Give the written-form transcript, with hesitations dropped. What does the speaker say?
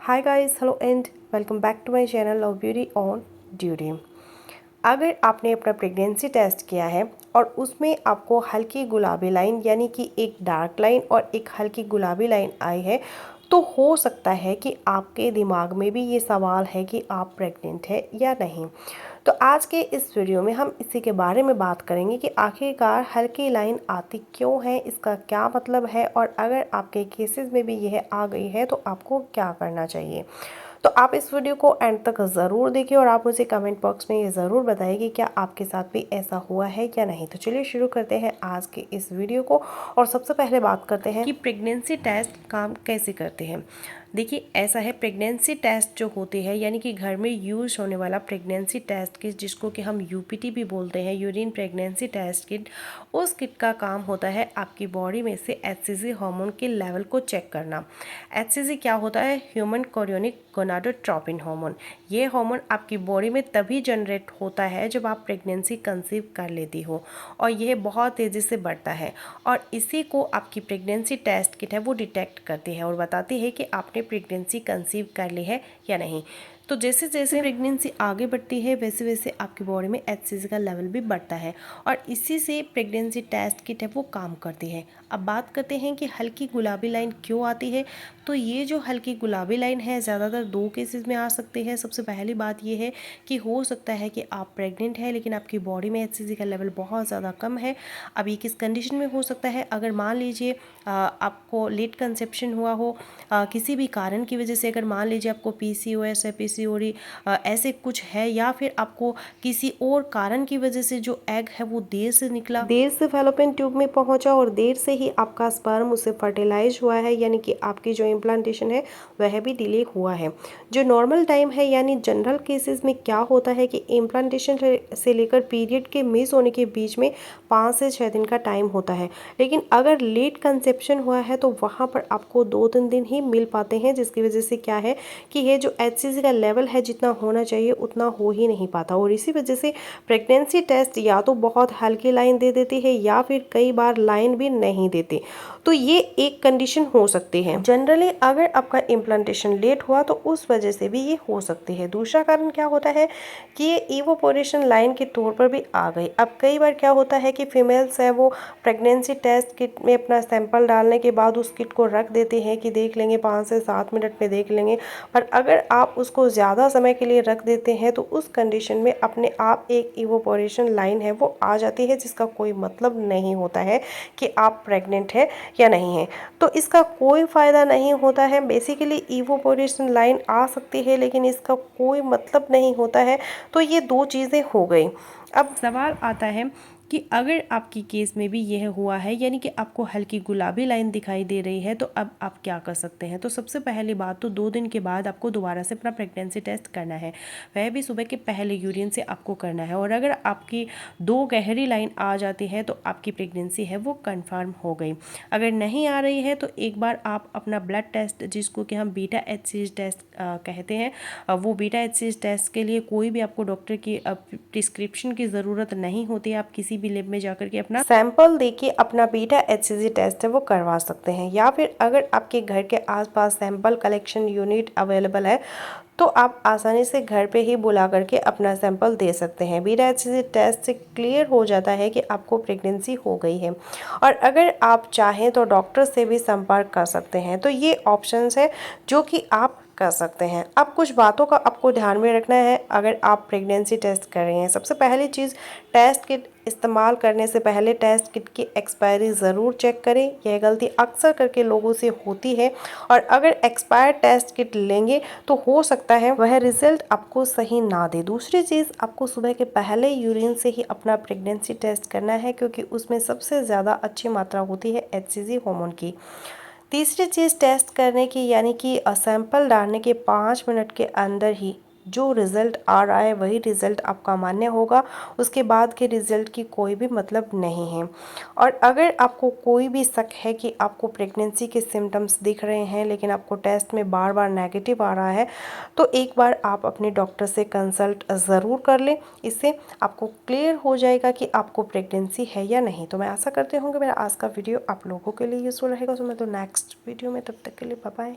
Hi guys, hello and welcome back to my channel love beauty on duty. अगर आपने अपना pregnancy test किया है और उसमें आपको हल्की गुलाबी लाइन यानी कि एक डार्क लाइन और एक हल्की गुलाबी लाइन आई है, तो हो सकता है कि आपके दिमाग में भी ये सवाल है कि आप प्रेग्नेंट है या नहीं। तो आज के इस वीडियो में हम इसी के बारे में बात करेंगे कि आखिरकार हल्की लाइन आती क्यों है, इसका क्या मतलब है, और अगर आपके केसेस में भी यह आ गई है तो आपको क्या करना चाहिए। तो आप इस वीडियो को एंड तक ज़रूर देखिए और आप मुझे कमेंट बॉक्स में ये ज़रूर बताइए कि क्या आपके साथ भी ऐसा हुआ है या नहीं। तो चलिए शुरू करते हैं आज के इस वीडियो को और सबसे पहले बात करते हैं कि प्रेगनेंसी टेस्ट काम कैसे करते हैं। देखिए, ऐसा है, प्रेगनेंसी टेस्ट जो होती है यानी कि घर में यूज़ होने वाला प्रेगनेंसी टेस्ट किट, जिसको कि हम यूपीटी भी बोलते हैं, यूरिन प्रेगनेंसी टेस्ट किट, उस किट का काम होता है आपकी बॉडी में से एचसीजी हार्मोन के लेवल को चेक करना। एचसीजी क्या होता है? Human chorionic gonadotropin hormone. ये हार्मोन आपकी बॉडी में तभी जनरेट होता है जब आप प्रेगनेंसी कंसीव कर लेती हो और यह बहुत तेज़ी से बढ़ता है और इसी को आपकी प्रेगनेंसी टेस्ट किट है वो डिटेक्ट करती है और बताती है कि आपने प्रेगनेंसी कंसीव कर ली है या नहीं। तो जैसे जैसे प्रेगनेंसी आगे बढ़ती है वैसे वैसे आपकी बॉडी में एचसीजी का लेवल भी बढ़ता है और इसी से प्रेगनेंसी टेस्ट किट है वो काम करती है। अब बात करते हैं कि हल्की गुलाबी लाइन क्यों आती है। तो ये जो हल्की गुलाबी लाइन है ज़्यादातर दो केसेस में आ सकती है। सबसे पहली बात ये है कि हो सकता है कि आप प्रेग्नेंट है लेकिन आपकी बॉडी में एचसीजी का लेवल बहुत ज़्यादा कम है। अब ये किस कंडीशन में हो सकता है? अगर मान लीजिए आपको लेट कंसेप्शन हुआ हो, किसी भी कारण की वजह से, अगर मान लीजिए आपको पीसीओएस है, पीसीओडी ऐसे कुछ है, या फिर आपको किसी और कारण की वजह से जो एग है वो देर से निकला, देर से फैलोपियन ट्यूब में पहुंचा और देर से ही आपका स्पर्म उससे फर्टिलाइज हुआ है, यानी कि आपकी जो इम्प्लांटेशन है वह भी डिले हुआ है। जो नॉर्मल टाइम है यानी जनरल केसेस में क्या होता है कि इम्प्लांटेशन से लेकर पीरियड के मिस होने के बीच में 5 से 6 दिन का टाइम होता है, लेकिन अगर लेट कंसेप्शन हुआ है तो वहाँ पर आपको 2-3 दिन ही मिल पाते हैं, जिसकी वजह से क्या है कि ये जो एचसीजी का लेवल है जितना होना चाहिए उतना हो ही नहीं पाता और इसी वजह से प्रेगनेंसी टेस्ट या तो बहुत हल्की लाइन दे देती है या फिर कई बार लाइन भी नहीं देती। तो ये एक कंडीशन हो सकती है। जनरली अगर आपका इम्प्लांटेशन लेट हुआ तो उस वजह से भी ये हो सकती है। दूसरा कारण क्या होता है कि ये इवोपोरेशन लाइन के तौर पर भी आ गई। अब कई बार क्या होता है कि फीमेल्स है वो प्रेगनेंसी टेस्ट किट में अपना सैंपल डालने के बाद उस किट को रख देते हैं कि देख लेंगे 5 से 7 मिनट में देख लेंगे, पर अगर आप उसको ज़्यादा समय के लिए रख देते हैं तो उस कंडीशन में अपने आप एक इवोपोरेशन लाइन है वो आ जाती है, जिसका कोई मतलब नहीं होता है कि आप प्रेग्नेंट है या नहीं है। तो इसका कोई फ़ायदा नहीं होता है। बेसिकली इवोपोरेशन लाइन आ सकती है लेकिन इसका कोई मतलब नहीं होता है। तो ये दो चीज़ें हो गई। अब सवाल आता है कि अगर आपकी केस में भी यह हुआ है यानी कि आपको हल्की गुलाबी लाइन दिखाई दे रही है तो अब आप क्या कर सकते हैं। तो सबसे पहली बात तो 2 दिन के बाद आपको दोबारा से अपना प्रेगनेंसी टेस्ट करना है, वह भी सुबह के पहले यूरिन से आपको करना है और अगर आपकी 2 गहरी लाइन आ जाती है तो आपकी प्रेगनेंसी है वो कन्फर्म हो गई। अगर नहीं आ रही है तो एक बार आप अपना ब्लड टेस्ट, जिसको कि हम बीटा एचसीजी टेस्ट कहते हैं, वो बीटा एचसीजी टेस्ट के लिए कोई भी आपको डॉक्टर की प्रिस्क्रिप्शन की ज़रूरत नहीं होती। आप किसी भी लैब में जाकर के अपना सैंपल देके अपना बीटा एचसीजी टेस्ट है वो करवा सकते हैं, या फिर अगर आपके घर के आसपास सैंपल कलेक्शन यूनिट अवेलेबल है तो आप आसानी से घर पे ही बुला करके अपना सैंपल दे सकते हैं। बीटा एचसीजी टेस्ट से क्लियर हो जाता है कि आपको प्रेगनेंसी हो गई है और अगर आप चाहें तो डॉक्टर से भी संपर्क कर सकते हैं। तो ये ऑप्शंस है जो कि आप कर सकते हैं। अब कुछ बातों का आपको ध्यान में रखना है अगर आप प्रेगनेंसी टेस्ट कर रहे हैं। सबसे पहली चीज़, टेस्ट किट इस्तेमाल करने से पहले टेस्ट किट की एक्सपायरी ज़रूर चेक करें। यह गलती अक्सर करके लोगों से होती है और अगर एक्सपायर्ड टेस्ट किट लेंगे तो हो सकता है वह रिजल्ट आपको सही ना दे। दूसरी चीज़, आपको सुबह के पहले यूरिन से ही अपना प्रेगनेंसी टेस्ट करना है क्योंकि उसमें सबसे ज़्यादा अच्छी मात्रा होती है एचसीजी हार्मोन की। तीसरी चीज़, टेस्ट करने की यानी कि सैंपल डालने के 5 मिनट के अंदर ही जो रिज़ल्ट आ रहा है वही रिज़ल्ट आपका मान्य होगा, उसके बाद के रिज़ल्ट की कोई भी मतलब नहीं है। और अगर आपको कोई भी शक है कि आपको प्रेगनेंसी के सिम्टम्स दिख रहे हैं लेकिन आपको टेस्ट में बार बार नेगेटिव आ रहा है तो एक बार आप अपने डॉक्टर से कंसल्ट ज़रूर कर लें। इससे आपको क्लियर हो जाएगा कि आपको प्रेगनेंसी है या नहीं। तो मैं आशा करती हूँ कि मेरा आज का वीडियो आप लोगों के लिए यूज़फुल रहेगा। तो मैं तो नेक्स्ट वीडियो में, तब तक के लिए बाय बाय।